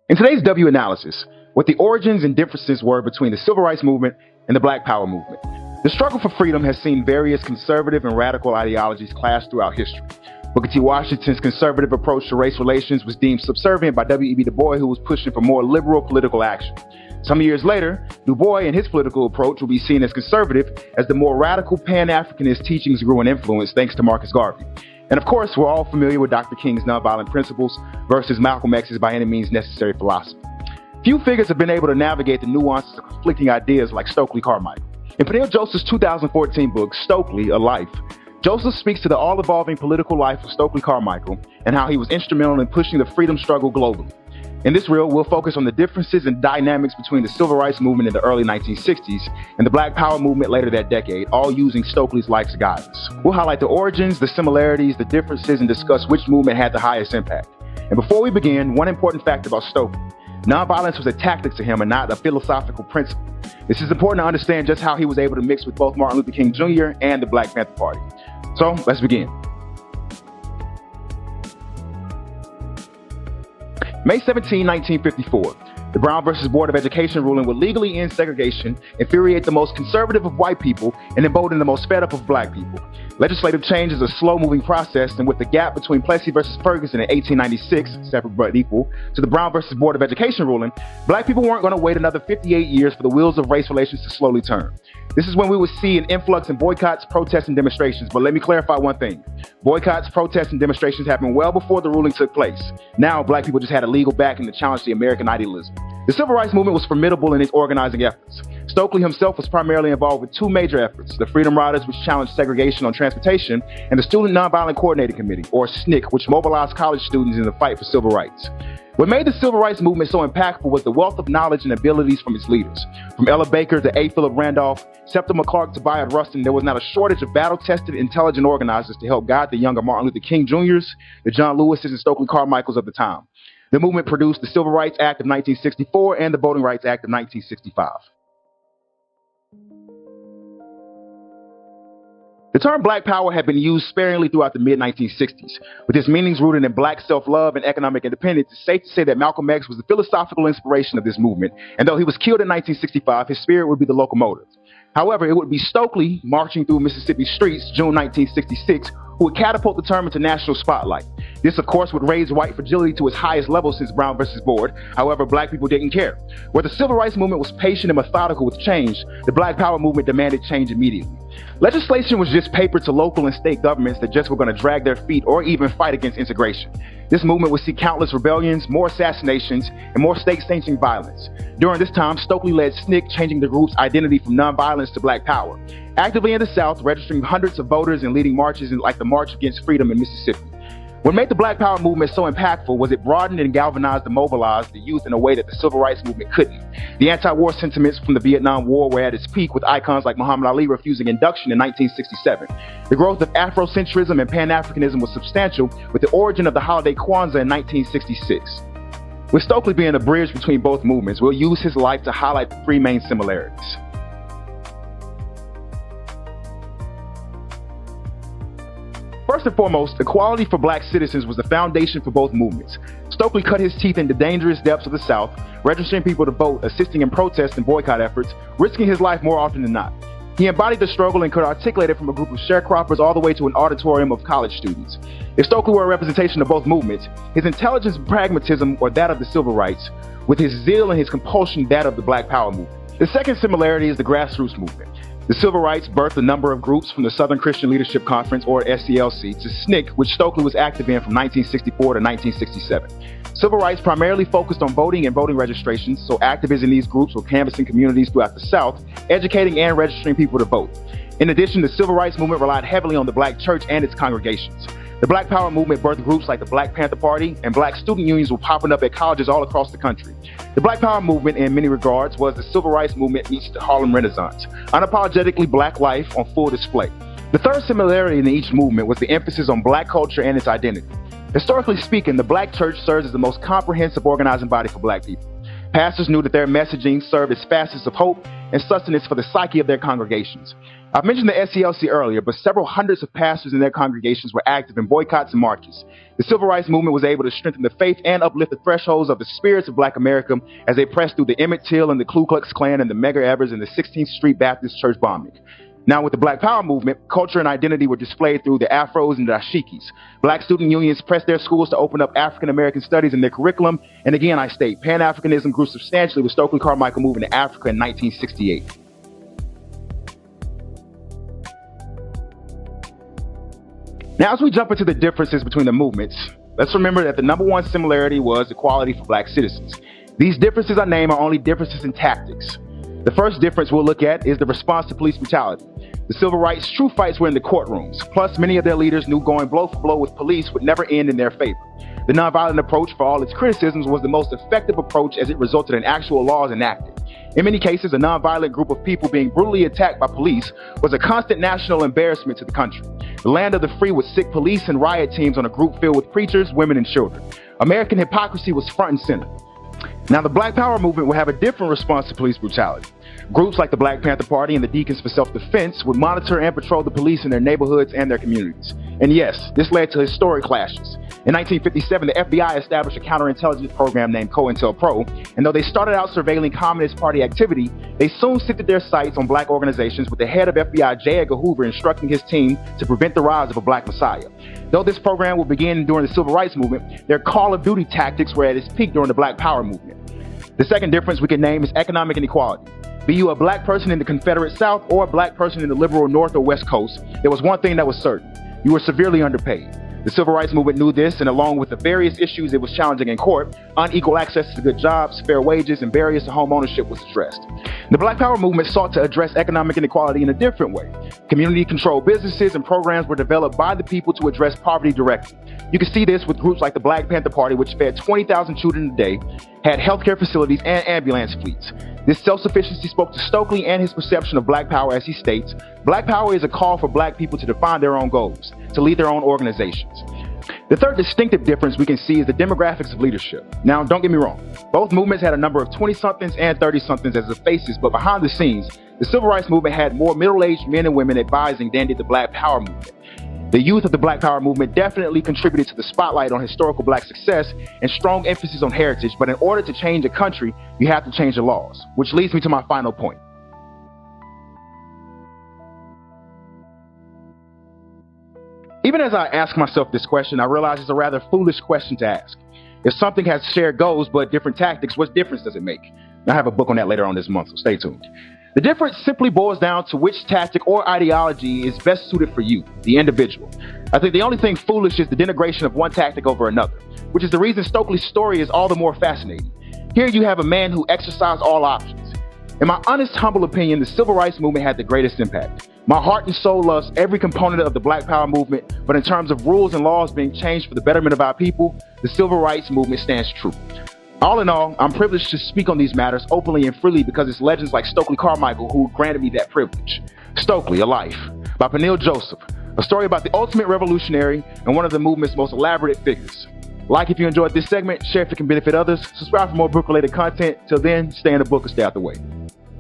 In today's W analysis, what the origins and differences were between the Civil Rights Movement and the Black Power movement. The struggle for freedom has seen various conservative and radical ideologies clash throughout history. Booker T. Washington's conservative approach to race relations was deemed subservient by W.E.B. Du Bois, who was pushing for more liberal political action. Some years later, Du Bois and his political approach will be seen as conservative as the more radical Pan-Africanist teachings grew in influence thanks to Marcus Garvey. And of course, we're all familiar with Dr. King's nonviolent principles versus Malcolm X's by any means necessary philosophy. Few figures have been able to navigate the nuances of conflicting ideas like Stokely Carmichael. In Peniel Joseph's 2014 book, Stokely, A Life, Joseph speaks to the all-evolving political life of Stokely Carmichael and how he was instrumental in pushing the freedom struggle globally. In this reel, we'll focus on the differences and dynamics between the Civil Rights Movement in the early 1960s and the Black Power movement later that decade, all using Stokely's life to guide us. We'll highlight the origins, the similarities, the differences, and discuss which movement had the highest impact. And before we begin, one important fact about Stokely. Nonviolence was a tactic to him and not a philosophical principle. This is important to understand just how he was able to mix with both Martin Luther King Jr. and the Black Panther Party. So, let's begin. May 17, 1954, the Brown versus Board of Education ruling would legally end segregation, infuriate the most conservative of white people, and embolden the most fed up of black people. Legislative change is a slow-moving process, and with the gap between Plessy versus Ferguson in 1896, separate but equal, to the Brown versus Board of Education ruling, black people weren't going to wait another 58 years for the wheels of race relations to slowly turn. This is when we would see an influx in boycotts, protests, and demonstrations. But let me clarify one thing. Boycotts, protests, and demonstrations happened well before the ruling took place. Now, black people just had a legal backing to challenge the American idealism. The Civil Rights Movement was formidable in its organizing efforts. Stokely himself was primarily involved with two major efforts: the Freedom Riders, which challenged segregation on transportation, and the Student Nonviolent Coordinating Committee, or SNCC, which mobilized college students in the fight for civil rights. What made the Civil Rights Movement so impactful was the wealth of knowledge and abilities from its leaders. From Ella Baker to A. Philip Randolph, Septima Clark to Bayard Rustin, there was not a shortage of battle-tested, intelligent organizers to help guide the younger Martin Luther King Jr.'s, the John Lewis's, and Stokely Carmichaels of the time. The movement produced the Civil Rights Act of 1964 and the Voting Rights Act of 1965. The term Black Power had been used sparingly throughout the mid-1960s. With its meanings rooted in black self-love and economic independence, it's safe to say that Malcolm X was the philosophical inspiration of this movement, and though he was killed in 1965, his spirit would be the locomotive. However, it would be Stokely marching through Mississippi streets June 1966 who would catapult the term into national spotlight. This, of course, would raise white fragility to its highest level since Brown versus Board. However, black people didn't care. Where the Civil Rights Movement was patient and methodical with change, the Black Power movement demanded change immediately. Legislation was just paper to local and state governments that just were going to drag their feet or even fight against integration. This movement would see countless rebellions, more assassinations, and more state-sanctioning violence. During this time, Stokely led SNCC, changing the group's identity from nonviolence to Black Power. Actively in the South, registering hundreds of voters and leading marches like the March Against Freedom in Mississippi. What made the Black Power movement so impactful was it broadened and galvanized and mobilized the youth in a way that the Civil Rights Movement couldn't. The anti-war sentiments from the Vietnam War were at its peak, with icons like Muhammad Ali refusing induction in 1967. The growth of Afrocentrism and Pan-Africanism was substantial, with the origin of the holiday Kwanzaa in 1966. With Stokely being a bridge between both movements, we'll use his life to highlight the three main similarities. First and foremost, equality for black citizens was the foundation for both movements. Stokely cut his teeth into dangerous depths of the South, registering people to vote, assisting in protest and boycott efforts, risking his life more often than not. He embodied the struggle and could articulate it from a group of sharecroppers all the way to an auditorium of college students. If Stokely were a representation of both movements, his intelligence and pragmatism were that of the civil rights, with his zeal and his compulsion that of the Black Power movement. The second similarity is the grassroots movement. The Civil Rights birthed a number of groups, from the Southern Christian Leadership Conference, or SCLC, to SNCC, which Stokely was active in from 1964 to 1967. Civil rights primarily focused on voting and voting registrations, so activists in these groups were canvassing communities throughout the South, educating and registering people to vote. In addition, the Civil Rights Movement relied heavily on the black church and its congregations. The Black Power movement birthed groups like the Black Panther Party, and black student unions were popping up at colleges all across the country. The Black Power movement, in many regards, was the Civil Rights Movement meets the Harlem Renaissance, unapologetically black life on full display. The third similarity in each movement was the emphasis on black culture and its identity. Historically speaking, the black church serves as the most comprehensive organizing body for black people. Pastors knew that their messaging served as facets of hope and sustenance for the psyche of their congregations. I've mentioned the SCLC earlier, but several hundreds of pastors in their congregations were active in boycotts and marches. The civil rights movement was able to strengthen the faith and uplift the thresholds of the spirits of Black America as they pressed through the Emmett Till and the Ku Klux Klan and the Medgar Evers and the 16th Street Baptist Church bombing. Now, with the Black Power movement, culture and identity were displayed through the afros and the dashikis. Black student unions pressed their schools to open up African American studies in their curriculum. And again, I state, Pan-Africanism grew substantially with Stokely Carmichael moving to Africa in 1968. Now, as we jump into the differences between the movements, let's remember that the number one similarity was equality for Black citizens. These differences I name are only differences in tactics. The first difference we'll look at is the response to police brutality. The civil rights true fights were in the courtrooms. Plus, many of their leaders knew going blow for blow with police would never end in their favor. The nonviolent approach, for all its criticisms, was the most effective approach as it resulted in actual laws enacted. In many cases, a nonviolent group of people being brutally attacked by police was a constant national embarrassment to the country. The land of the free would sick police and riot teams on a group filled with preachers, women, and children. American hypocrisy was front and center. Now, the Black Power movement will have a different response to police brutality. Groups like the Black Panther Party and the Deacons for Self-Defense would monitor and patrol the police in their neighborhoods and their communities. And yes, this led to historic clashes. In 1957, the FBI established a counterintelligence program named COINTELPRO, and though they started out surveilling Communist Party activity, they soon shifted their sights on Black organizations, with the head of FBI, J. Edgar Hoover, instructing his team to prevent the rise of a Black Messiah. Though this program would begin during the Civil Rights Movement, their Call of Duty tactics were at its peak during the Black Power movement. The second difference we can name is economic inequality. Be you a Black person in the Confederate South or a Black person in the liberal North or West Coast, there was one thing that was certain: you were severely underpaid. The Civil Rights Movement knew this, and along with the various issues it was challenging in court, unequal access to good jobs, fair wages, and barriers to home ownership was addressed. The Black Power movement sought to address economic inequality in a different way. Community-controlled businesses and programs were developed by the people to address poverty directly. You can see this with groups like the Black Panther Party, which fed 20,000 children a day, had healthcare facilities, and ambulance fleets. This self-sufficiency spoke to Stokely and his perception of Black Power, as he states, Black Power is a call for Black people to define their own goals, to lead their own organizations. The third distinctive difference we can see is the demographics of leadership. Now, don't get me wrong. Both movements had a number of 20-somethings and 30-somethings as the faces, but behind the scenes, the Civil Rights Movement had more middle-aged men and women advising than did the Black Power movement. The youth of the Black Power movement definitely contributed to the spotlight on historical Black success and strong emphasis on heritage, but in order to change a country, you have to change the laws, which leads me to my final point. Even as I ask myself this question, I realize it's a rather foolish question to ask. If something has shared goals but different tactics, what difference does it make? I have a book on that later on this month, so stay tuned. The difference simply boils down to which tactic or ideology is best suited for you, the individual. I think the only thing foolish is the denigration of one tactic over another, which is the reason Stokely's story is all the more fascinating. Here you have a man who exercised all options. In my honest, humble opinion, the Civil Rights Movement had the greatest impact. My heart and soul loves every component of the Black Power movement, but in terms of rules and laws being changed for the betterment of our people, the Civil Rights Movement stands true. All in all, I'm privileged to speak on these matters openly and freely because it's legends like Stokely Carmichael who granted me that privilege. Stokely, A Life, by Peniel, a story about the ultimate revolutionary and one of the movement's most elaborate figures. Like if you enjoyed this segment, share if it can benefit others, subscribe for more book-related content. Till then, stay in the book and stay out the way.